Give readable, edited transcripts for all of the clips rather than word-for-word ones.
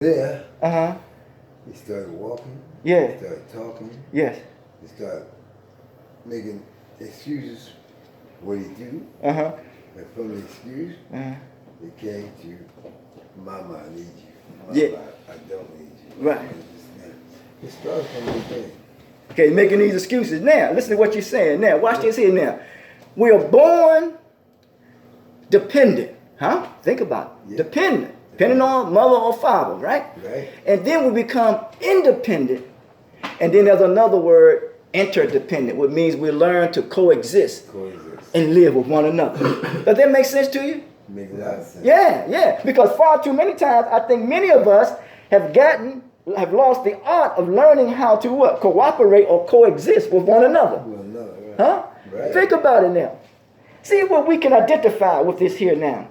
There, Uh-huh. he started walking. Yeah. He started talking. Yes. He started making excuses what he do. Uh-huh. And from the excuse, Uh-huh. it came to, Mama, I need you. Mama, Yeah. I don't need you. Right. It started from the beginning. Okay, making these excuses. Now, listen to what you're saying. Now, watch this here now. We are born dependent. Huh? Think about it. Yeah. Dependent. Depending on mother or father, right? Right. And then we become independent. And then there's another word, interdependent, which means we learn to coexist and live with one another. Does that make sense to you? Makes a lot of sense. Yeah. Because far too many times, I think many of us have lost the art of learning how to what? Cooperate or coexist with one another. Right. Huh? Right. Think about it now. See what we can identify with this here now.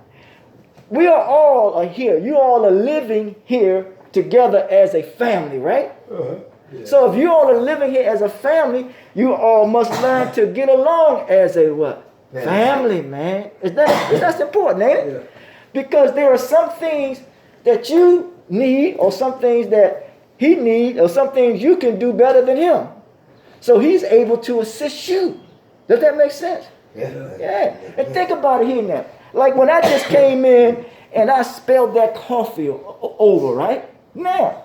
We are all here. You all are living here together as a family, right? Uh-huh. Yeah. So if you all are living here as a family, you all must learn to get along as a what? Family, man. That's important, ain't it? Yeah. Because there are some things that you need, or some things that he needs, or some things you can do better than him. So he's able to assist you. Does that make sense? Yeah. And think about it here now. Like when I just came in and I spilled that coffee over, right? Now,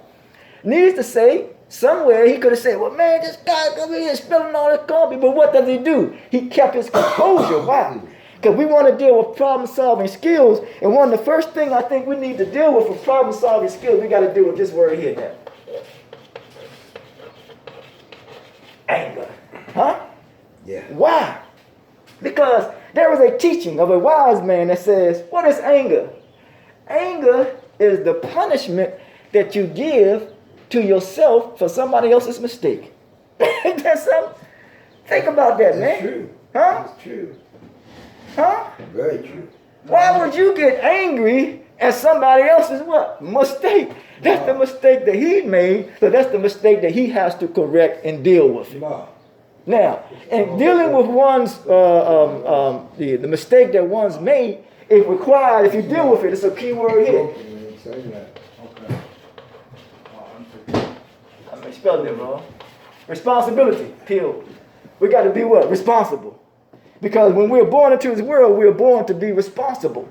needs to say, somewhere he could have said, well, man, this guy come here spilling all this coffee. But what does he do? He kept his composure. Why? Because we want to deal with problem-solving skills. And one of the first things I think we need to deal with for problem-solving skills, we got to deal with this word here now. Anger. Huh? Yeah. Why? Because there is a teaching of a wise man that says, what is anger? Anger is the punishment that you give to yourself for somebody else's mistake. Ain't that something? Think about that, man. That's true. Huh? That's true. Huh? Very true. Why would you get angry at somebody else's what? Mistake. That's the mistake that he made, so that's the mistake that he has to correct and deal with. Wow. Now, in dealing with one's the mistake that one's made, it requires, if you deal with it, it's a key word here. Okay. I'm spelling it wrong. Responsibility, P.O. We got to be what? Responsible. Because when we're born into this world, we're born to be responsible.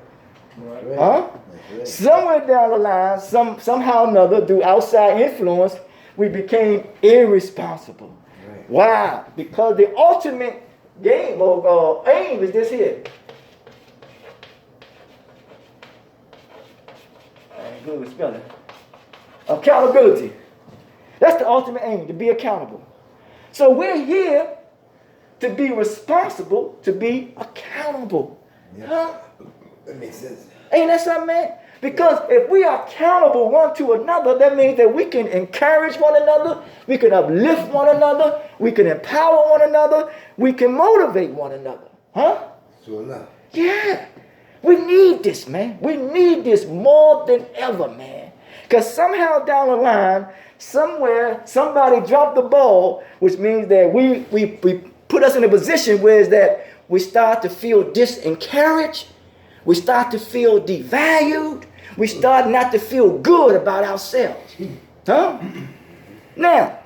Right. Huh? Right. Somewhere down the line, somehow or another, through outside influence, we became irresponsible. Right. Why? Because the ultimate game or aim is this here. I ain't good with spelling. Accountability. That's the ultimate aim, to be accountable. So we're here to be responsible, to be accountable. Yeah. Huh? That makes sense. Ain't that something, man? Because if we are accountable one to another, that means that we can encourage one another, we can uplift one another, we can empower one another, we can motivate one another. Huh? So enough. Yeah. We need this, man. We need this more than ever, man. Because somehow down the line, somewhere, somebody dropped the ball, which means that we put us in a position where is that we start to feel disencouraged, we start to feel devalued, we start not to feel good about ourselves. Huh? Now,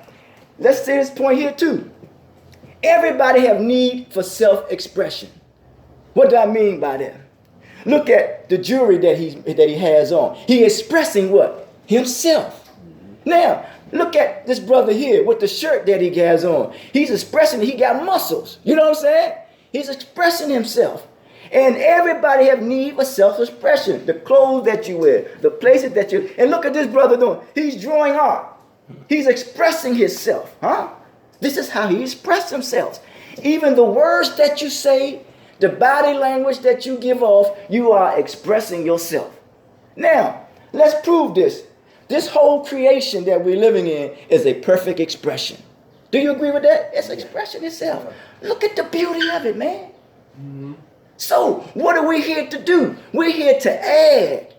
let's say this point here too. Everybody have need for self-expression. What do I mean by that? Look at the jewelry that he has on. He expressing what? Himself. Now, look at this brother here with the shirt that he has on. He's expressing, he got muscles. You know what I'm saying? He's expressing himself. And everybody have need for self-expression. The clothes that you wear, the places that you... And look at this brother doing. He's drawing art. He's expressing himself. Huh? This is how he expresses himself. Even the words that you say, the body language that you give off, you are expressing yourself. Now, let's prove this. This whole creation that we're living in is a perfect expression. Do you agree with that? It's expression itself. Look at the beauty of it, man. Mm-hmm. So, what are we here to do? We're here to add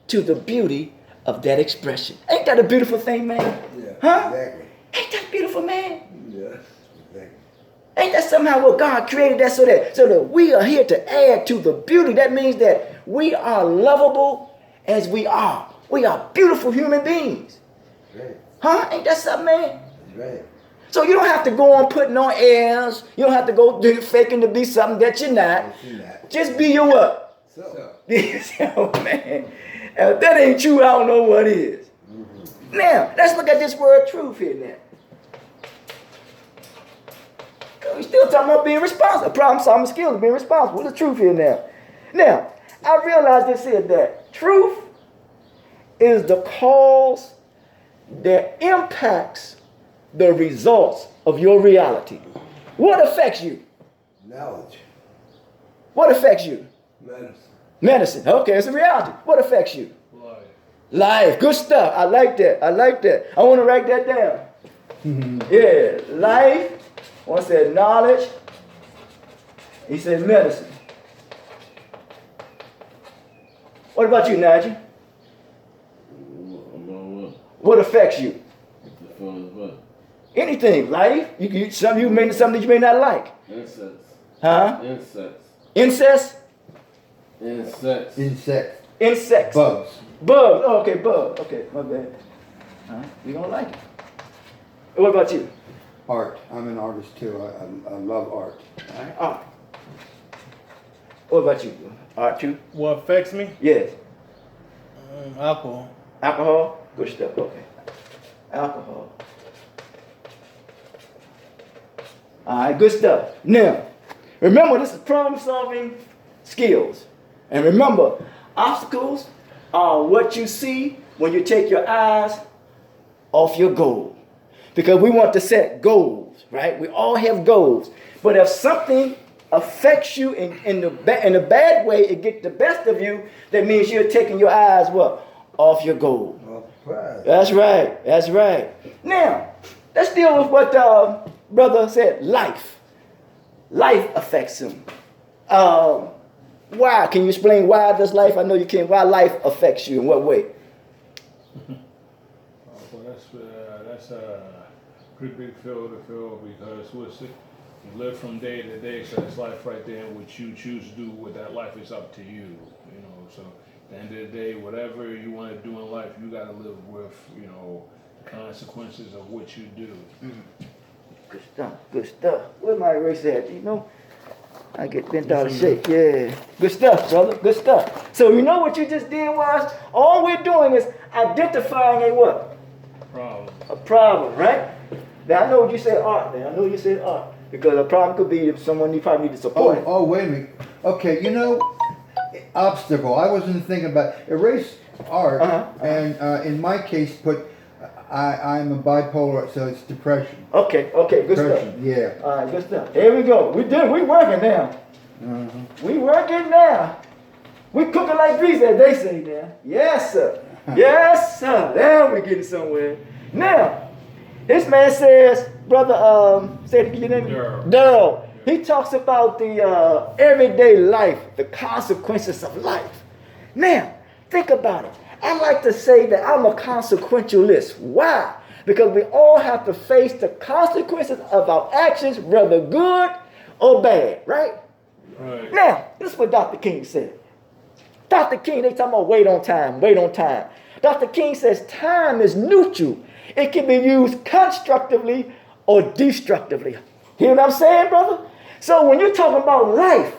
to the beauty of that expression. Ain't that a beautiful thing, man? Yeah, huh? Exactly. Ain't that beautiful, man? Yeah, exactly. Ain't that somehow what God created that so that we are here to add to the beauty? That means that we are lovable as we are. We are beautiful human beings. Right. Huh? Ain't that something, man? That's right. So you don't have to go on putting on airs. You don't have to go faking to be something that you're not. Just be your what? So. So, man. If that ain't true, I don't know what is. Mm-hmm. Now, let's look at this word truth here now. We're still talking about being responsible. Problem-solving skills, being responsible. What's the truth here now? Now, I realize this here, that truth is the cause that impacts the results of your reality. What affects you? Knowledge. What affects you? Medicine. Medicine. Okay, it's a reality. What affects you? Life. Life. Good stuff. I like that. I like that. I want to write that down. Yeah. Life. One said knowledge. He said medicine. What about you, Nigel? What affects you? Anything. Life. Something that you may not like. Insects. Huh? Insects. Incest? Insects. Insects. Insects. Bugs. Bugs. Oh, okay, bug. Okay, my bad. You don't like it. What about you? Art. I'm an artist too. I love art. All right, art. What about you? Art too? What affects me? Yes. Alcohol. Alcohol? Good stuff. Okay. Alcohol. All right, good stuff. Now, remember, this is problem-solving skills. And remember, obstacles are what you see when you take your eyes off your goal. Because we want to set goals, right? We all have goals. But if something affects you in a bad way, it gets the best of you, that means you're taking your eyes, what? Off your goal. That's right. That's right. Now, let's deal with what brother said, life. Life affects him. Why? Can you explain why does life? I know you can. Why life affects you? In what way? Well, that's a pretty big field to fill, because you live from day to day, so that's life right there. And what you choose to do with that life is up to you. You know, so at the end of the day, whatever you want to do in life, you got to live with, you know, the consequences of what you do. Good stuff. Good stuff. Where my erase at? You know, I get bent out of shape. Yeah. Good stuff, brother. Good stuff. So you know what you just did was, all we're doing is identifying a what? Problem. A problem, right? Now I know what you said art, man. I know you said art. Because a problem could be if someone you probably need to support. Oh, wait a minute. Okay, you know, obstacle. I wasn't thinking about erase art, and in my case, put I'm a bipolar, so it's depression. Okay, good Depression, stuff. yeah. All right, good stuff. Here we go. We working now. We working now. We cooking like grease, as they say now. Yes, sir. Yes, sir. Now we're getting somewhere. Now, this man says, brother, say your name? Daryl. He talks about the everyday life, the consequences of life. Now, think about it. I like to say that I'm a consequentialist. Why? Because we all have to face the consequences of our actions, whether good or bad, right? Right. Now, this is what Dr. King said. Dr. King, they talking about wait on time, wait on time. Dr. King says time is neutral. It can be used constructively or destructively. Hear what I'm saying, brother? So when you're talking about life,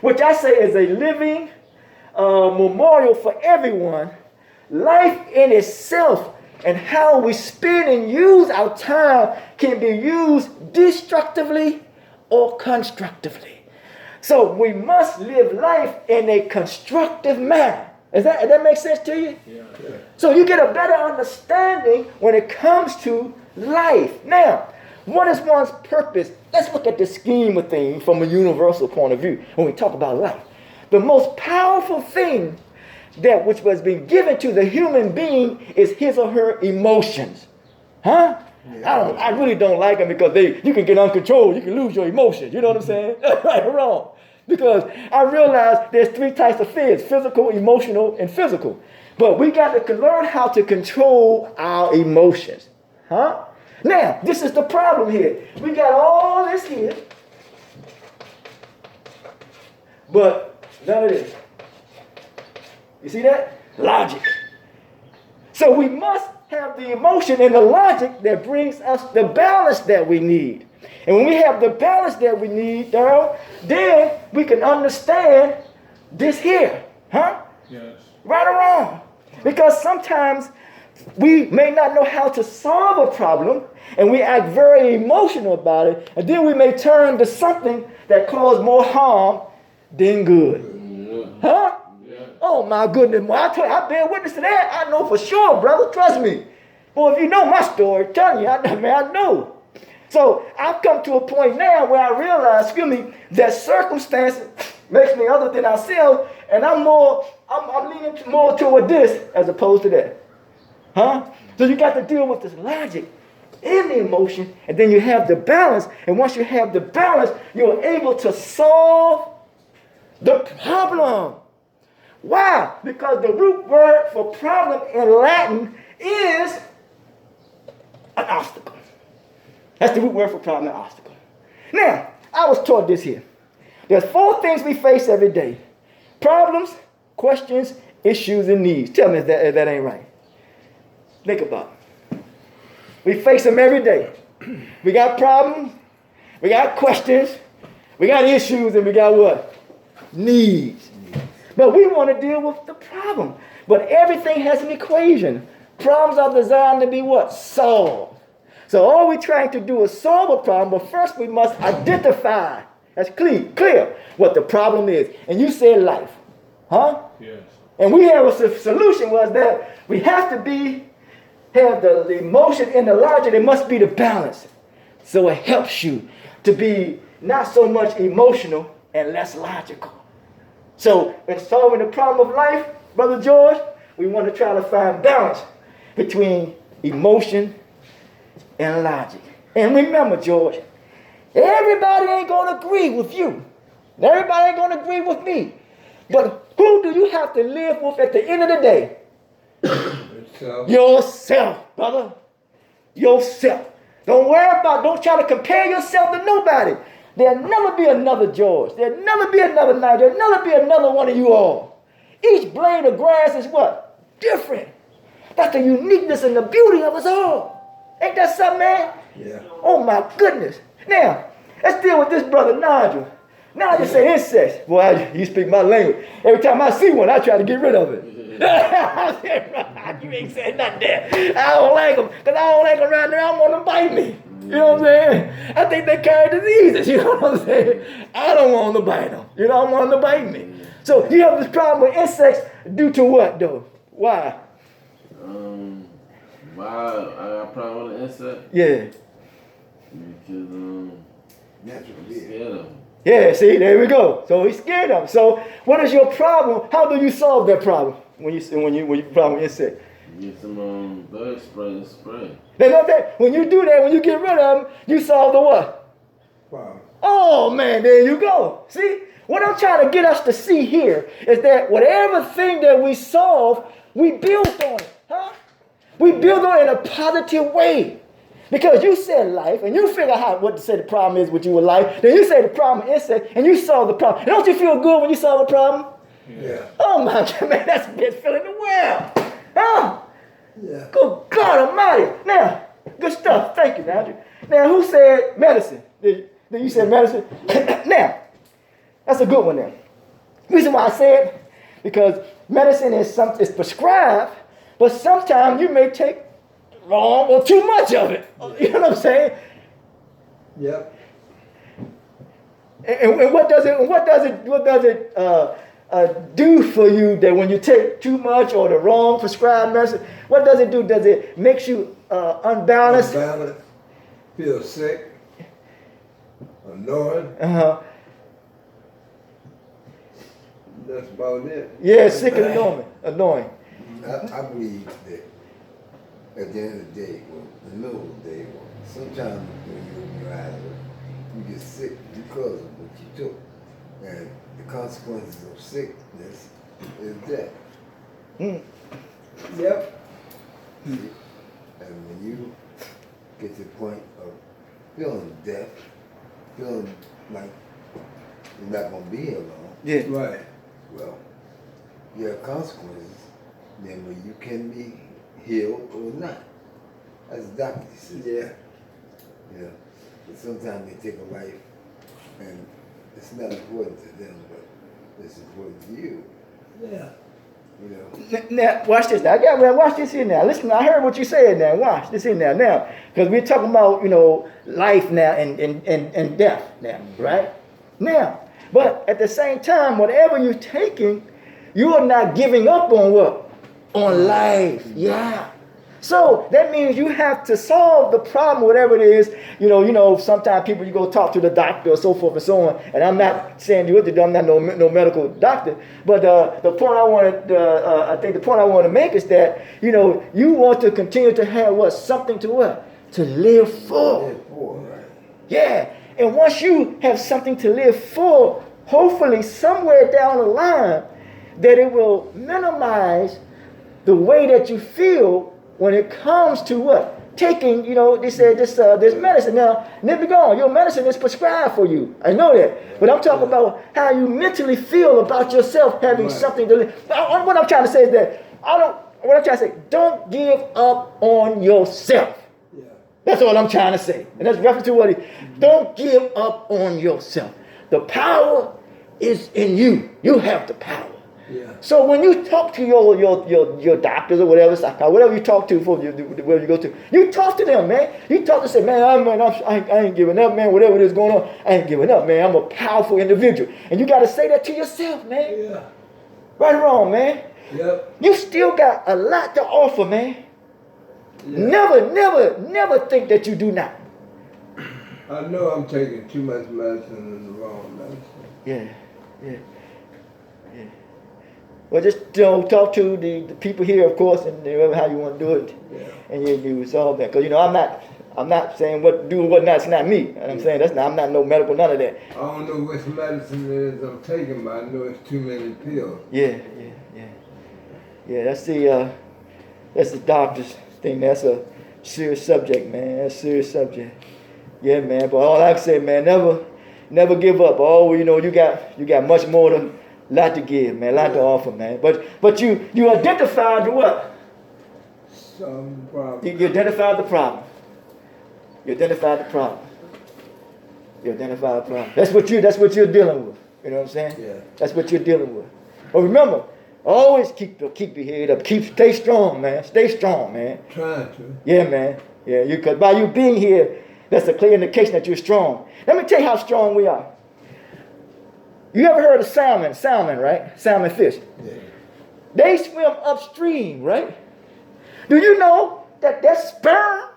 which I say is a living memorial for everyone, life in itself and how we spend and use our time can be used destructively or constructively. So we must live life in a constructive manner. Does that make sense to you? Yeah. So you get a better understanding when it comes to life. Now, what is one's purpose? Let's look at the scheme of things from a universal point of view when we talk about life. The most powerful thing that which was being given to the human being is his or her emotions. Huh? Yeah. I really don't like them because you can get uncontrolled. You can lose your emotions. You know what I'm saying? Right or wrong? Because I realize there's three types of fears: physical, emotional, and physical. But we got to learn how to control our emotions. Huh? Now, this is the problem here. We got all this here, but none of this. You see that? Logic. So we must have the emotion and the logic that brings us the balance that we need. And when we have the balance that we need, Darryl, then we can understand this here. Huh? Yes. Right or wrong. Because sometimes we may not know how to solve a problem and we act very emotional about it, and then we may turn to something that causes more harm than good. Huh? Oh my goodness, boy, I tell you, I've been witness to that. I know for sure, brother. Trust me. Well, if you know my story, tell you, I know. So I've come to a point now where I realize, that circumstance makes me other than ourselves, and I'm leaning more toward this as opposed to that. Huh? So you got to deal with this logic and the emotion, and then you have the balance. And once you have the balance, you're able to solve the problem. Why? Because the root word for problem in Latin is an obstacle. That's the root word for problem, an obstacle. Now, I was taught this here. There's 4 things we face every day. Problems, questions, issues, and needs. Tell me if that ain't right. Think about it. We face them every day. We got problems, we got questions, we got issues, and we got what? Needs. But we want to deal with the problem. But everything has an equation. Problems are designed to be what? Solved. So all we're trying to do is solve a problem, but first we must identify, that's clear, what the problem is. And you said life. Huh? Yes. And we have a solution was that we have to have the emotion and the logic. It must be the balance. So it helps you to be not so much emotional and less logical. So in solving the problem of life, Brother George, we want to try to find balance between emotion and logic. And remember, George, everybody ain't going to agree with you. Everybody ain't going to agree with me. But who do you have to live with at the end of the day? Yourself, brother. Yourself. Don't try to compare yourself to nobody. There'll never be another George. There'll never be another Nigel. There'll never be another one of you all. Each blade of grass is what? Different. That's the uniqueness and the beauty of us all. Ain't that something, man? Yeah. Oh, my goodness. Now, let's deal with this brother Nigel. Nigel say insects. Boy, you speak my language. Every time I see one, I try to get rid of it. You ain't said nothing there. I don't like them because I don't like them right now. I want them to bite me. You know what I'm saying? I think they carry diseases. You know what I'm saying? I don't want them to bite them. You know, I want them to bite me. So you have this problem with insects due to what, though? Why? Why I got a problem with an insect? Yeah. Because Naturally. scared of them. Yeah, see, there we go. So he's scared of them. So what is your problem? How do you solve that problem when you problem with insects? Get some bug spray and spray. They know that when you do that, when you get rid of them, you solve the what? Wow. Oh man, there you go. See, what I'm trying to get us to see here is that whatever thing that we solve, we build on it, huh? We build on it in a positive way. Because you said life, and you figure out what to say the problem is with you with life. Then you say the problem is insect, and you solve the problem. Don't you feel good when you solve a problem? Yeah. Oh my God, man, that's the best feeling in the world. Huh? Yeah. Good God Almighty. Now, good stuff. Thank you, Nigel. Now, who said medicine? Did you say medicine? Now, that's a good one now. Reason why I say it, because medicine is prescribed, but sometimes you may take wrong or too much of it. You know what I'm saying? Yep. And what does it do for you that when you take too much or the wrong prescribed medicine? What does it do? Does it makes you unbalanced? Unbalanced, feel sick, annoyed. That's about it. Yeah, sick and annoying. I believe that at the end of the day, well, in the middle of the day, sometimes when you realize you get sick because of what you took, and the consequences of sickness is death. Yep. And when you get to the point of feeling death, feeling like you're not going to be here long, Yeah. Right. well, you have consequences. Then when you can be healed or not. As a doctor, he says, yeah. You know, but sometimes they take a life and it's not important to them, but it's important to you. Yeah. You know. Now, watch this. Now, watch this here now. Listen, I heard what you said now. Watch this here now. Now, because we're talking about, life now and death now, right? Now, but at the same time, whatever you're taking, you are not giving up on what? On life. Yeah. So that means you have to solve the problem, whatever it is. Sometimes people, you go talk to the doctor or so forth and so on. And I'm not saying you have to do, I'm not no medical doctor. But the point I think the point I want to make is that, you want to continue to have what? Something to what? To live for. Live for, right. Yeah. And once you have something to live for, hopefully somewhere down the line, that it will minimize the way that you feel when it comes to what? Taking, they said this medicine. Now, never gone. Your medicine is prescribed for you. I know that. But I'm talking about how you mentally feel about yourself having something to live. What I'm trying to say is that what I'm trying to say, don't give up on yourself. Yeah. That's all I'm trying to say. And that's reference to what don't give up on yourself. The power is in you. You have the power. Yeah. So when you talk to your doctors or whatever you talk to wherever you go to, you talk to them, man. You talk to say, man, I ain't giving up, man. Whatever is going on, I ain't giving up, man. I'm a powerful individual, and you got to say that to yourself, man. Yeah. Right or wrong, man. Yep. You still got a lot to offer, man. Yeah. Never think that you do not. I know I'm taking too much medicine and the wrong medicine. Yeah. Well, just talk to the people here, of course, and how you want to do it, and you resolve that. Because I'm not saying what to do and what not. It's not me. And I'm saying I'm not no medical, none of that. I don't know which medicine it is I'm taking, but I know it's too many pills. Yeah. That's the doctor's thing. That's a serious subject, man. That's a serious subject. Yeah, man. But all I can say, man, never give up. Oh, you got much more lot to give, man, lot to offer, man. But you identified the what? Some problem. You identified the problem. You identified the problem. That's what you're dealing with. You know what I'm saying? Yeah. That's what you're dealing with. But remember, always keep your head up. Stay strong, man. Stay strong, man. Trying to. Yeah, man. Yeah, because by you being here, that's a clear indication that you're strong. Let me tell you how strong we are. You ever heard of salmon, right? Salmon fish. Yeah. They swim upstream, right? Do you know that sperm,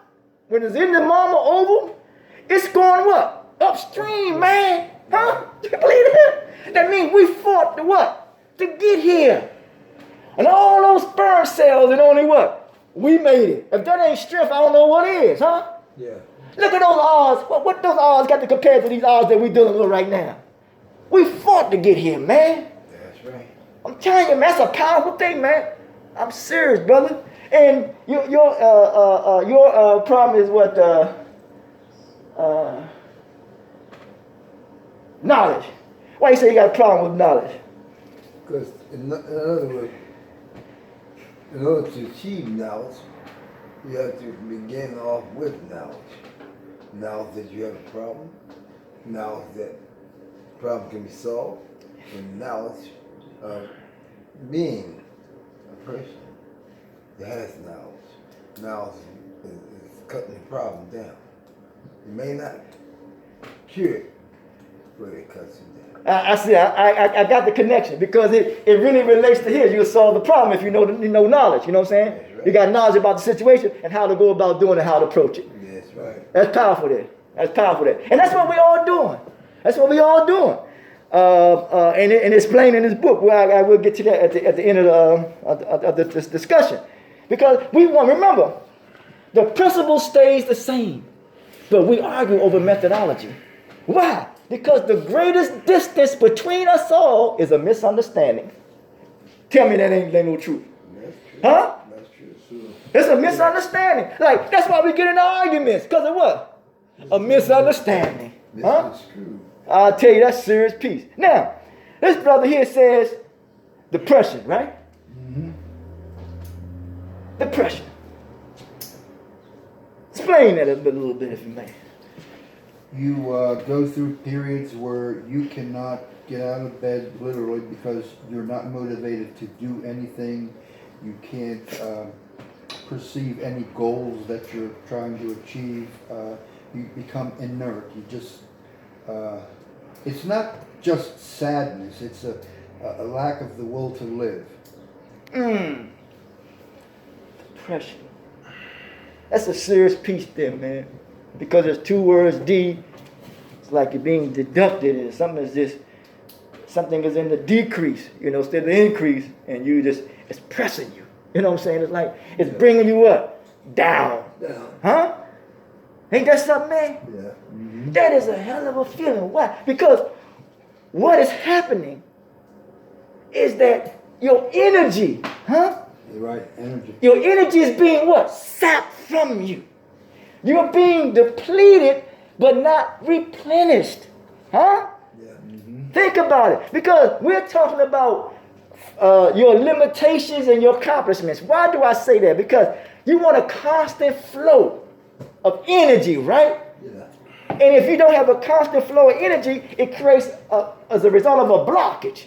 when it's in the mama ovum, it's going what? Upstream, man. Huh? You believe that? That means we fought to what? To get here. And all those sperm cells and only what? We made it. If that ain't strength, I don't know what is, huh? Yeah. Look at those odds. What those odds got to compare to these odds that we're dealing with right now? We fought to get here, man. That's right. I'm telling you, man, that's a powerful thing, man. I'm serious, brother. And your problem is what? Knowledge. Why you say you got a problem with knowledge? Because in other words, in order to achieve knowledge, you have to begin off with knowledge. Knowledge that you have a problem, knowledge that problem can be solved, and knowledge of being a person that has knowledge. Knowledge is cutting the problem down. You may not cure it, but it cuts it down. I see. I got the connection because it really relates to here. You'll solve the problem if you know knowledge. You know what I'm saying? Right. You got knowledge about the situation and how to go about doing it, how to approach it. That's right. That's powerful there. And that's what we all doing. That's what we all doing. And it's plain in this book. Where I will get to that at the end of this discussion, because we want remember the principle stays the same, but we argue over methodology. Why? Because the greatest distance between us all is a misunderstanding. Tell me that ain't no truth. That's true. Huh? That's true. It's a misunderstanding. Like, that's why we get into arguments. Because of what? A misunderstanding. Huh? Misconstrued. I'll tell you, that's serious piece. Now, this brother here says depression, right? Mm-hmm. Depression. Explain that a little bit, if you may. You go through periods where you cannot get out of bed literally because you're not motivated to do anything. You can't perceive any goals that you're trying to achieve. You become inert. You just, it's not just sadness, it's a lack of the will to live. Depression. That's a serious piece there, man. Because there's two words, D. It's like you're being deducted, and something is in the decrease, instead of the increase, and it's pressing you. You know what I'm saying? It's like, it's bringing you up, down. Huh? Ain't that something, man? Yeah. Mm-hmm. That is a hell of a feeling. Why? Because what is happening is that your energy, You're right, energy. your energy is being what? Sapped from you. You're being depleted, but not replenished. Huh? Yeah. Mm-hmm. Think about it. Because we're talking about your limitations and your accomplishments. Why do I say that? Because you want a constant flow of energy, right? Yeah. And if you don't have a constant flow of energy, it creates, as a result of a blockage.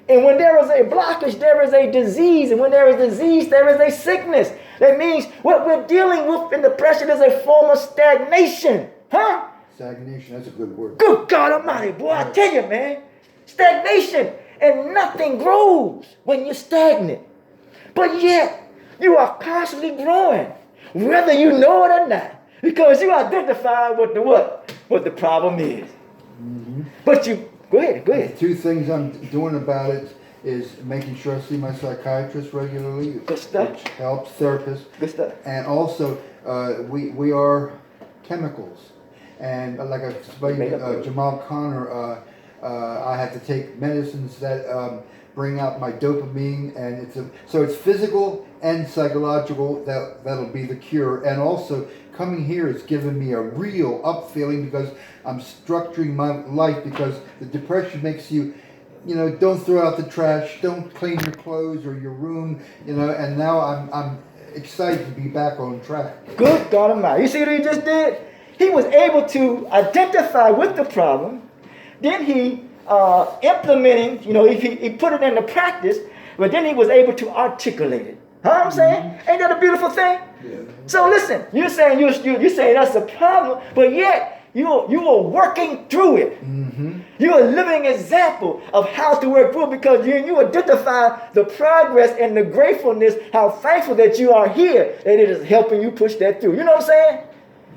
And when there is a blockage, there is a disease. And when there is disease, there is a sickness. That means what we're dealing with in depression is a form of stagnation. Huh? Stagnation, that's a good word. Good God Almighty, boy, I tell you, man. Stagnation. And nothing grows when you're stagnant. But yet, you are constantly growing, whether you know it or not. Because you identify what the problem is. Mm-hmm. But you, go ahead. The two things I'm doing about it is making sure I see my psychiatrist regularly, Good stuff. which helps, therapist, Good stuff. and also we are chemicals, and like I explained to Jamal Connor, I have to take medicines that bring out my dopamine, and it's physical and psychological. That'll be the cure, and also coming here has given me a real up feeling because I'm structuring my life, because the depression makes you, don't throw out the trash, don't clean your clothes or your room, and now I'm excited to be back on track. Good God Almighty. You see what he just did? He was able to identify with the problem. Then he implementing, he put it into practice, but then he was able to articulate it. Huh? I'm saying? Ain't that a beautiful thing? Yeah. So listen, you're saying that's a problem, but yet you are working through it. Mm-hmm. You're a living example of how to work through it, because you identify the progress and the gratefulness, how thankful that you are here, that it is helping you push that through. You know what I'm saying?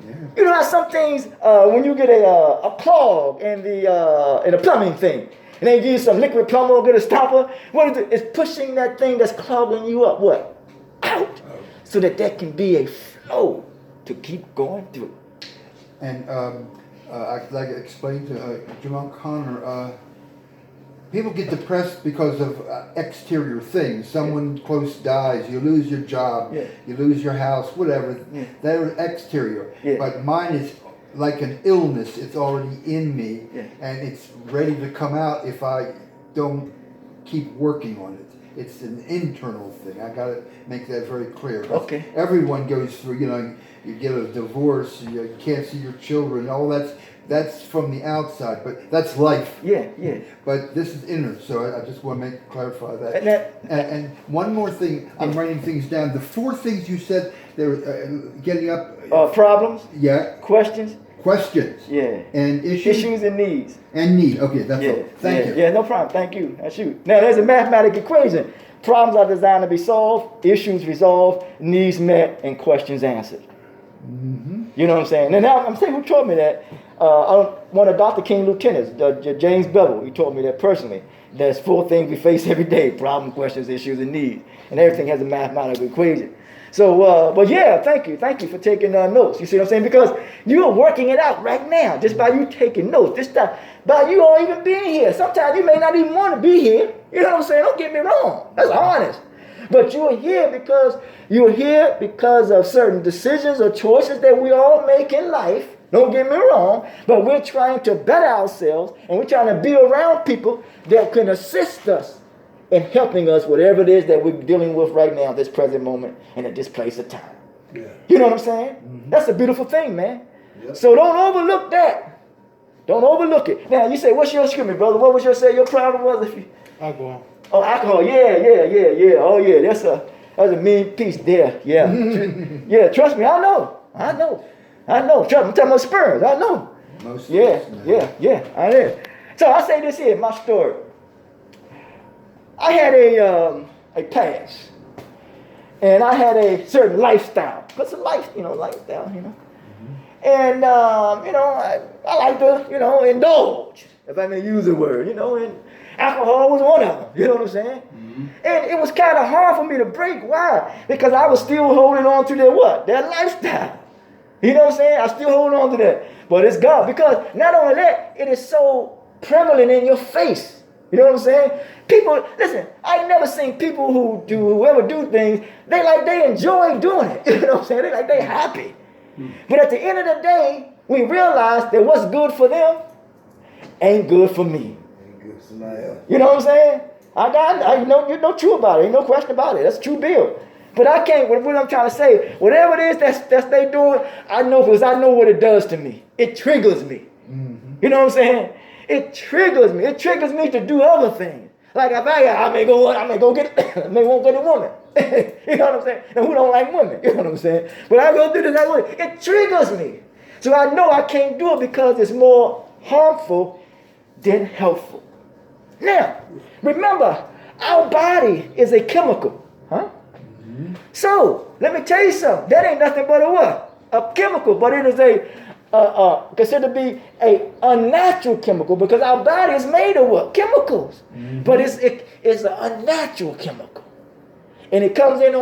Yeah. You know how some things, when you get a clog in the plumbing thing, and they give you some liquid plumber or get a stopper, what is it? It's pushing that thing that's clogging you up, what? Out. So that there can be a flow to keep going through. And like I explained to Jamal Connor, people get depressed because of exterior things. Someone close dies, you lose your job, you lose your house, whatever. They're exterior. But mine is like an illness. It's already in me, and it's ready to come out if I don't keep working on it. It's an internal thing. I got to make that very clear. Okay. Everyone goes through, you get a divorce, you can't see your children, all that's from the outside, but that's life. Yeah. But this is inner, so I just want to clarify that. And And one more thing, I'm writing things down. The four things you said, they were getting up. Problems, Yeah. questions, Questions. yeah, And issues. issues and needs. And need. Okay, that's all. Thank you. Yeah, no problem. Thank you. That's you. Now, there's a mathematical equation. Problems are designed to be solved, issues resolved, needs met, and questions answered. Mm-hmm. You know what I'm saying? And now, I'm saying who told me that? One of Dr. King lieutenants, James Bevel. He told me that personally. There's four things we face every day: problem, questions, issues, and needs. And everything has a mathematical equation. So, but yeah, thank you for taking notes. You see what I'm saying? Because you are working it out right now, just by you taking notes. This time, by you all even being here. Sometimes you may not even want to be here. You know what I'm saying? Don't get me wrong. That's honest. But you're here because of certain decisions or choices that we all make in life. Don't get me wrong. But we're trying to better ourselves, and we're trying to be around people that can assist us in helping us, whatever it is that we're dealing with right now, this present moment, and at this place of time. Yeah. You know what I'm saying? That's a beautiful thing, man. So don't overlook that. Don't overlook it. Now you say, what's your scripture, brother? What was your problem was if you? Alcohol. Oh, alcohol. Yeah. Oh yeah, that's a mean piece there. Yeah. Yeah, trust me, I know. Trust me, I'm talking about sperms. I know. Most Yeah, of us, man. yeah. I know. So I say this here, my story. I had a past, and I had a certain lifestyle. What's a lifestyle, And I like to, indulge, if I may use the word, and alcohol was one of them. You know what I'm saying? And it was kind of hard for me to break. Why? Because I was still holding on to that lifestyle. You know what I'm saying? I still hold on to that. But it's God. Because not only that, it is so prevalent in your face. You know what I'm saying? People, listen, I ain't never seen people whoever do things, they enjoy doing it. You know what I'm saying? They happy. But at the end of the day, we realize that what's good for them ain't good for me. Ain't good for somebody else. You know what I'm saying? I know you know true about it. Ain't no question about it. That's true bill. But I can't. What I'm trying to say, whatever it is that's they doing, I know because I know what it does to me. It triggers me. You know what I'm saying? It triggers me. It triggers me to do other things. Like if I may go get, I may won't get a woman. You know what I'm saying? And who don't like women? You know what I'm saying? But I go do this. It triggers me. So I know I can't do it because it's more harmful than helpful. Now, remember, our body is a chemical, huh? So let me tell you something. That ain't nothing but a what? A chemical, but it is considered to be a unnatural chemical because our body is made of what? Chemicals. But it's an unnatural chemical, and it comes in on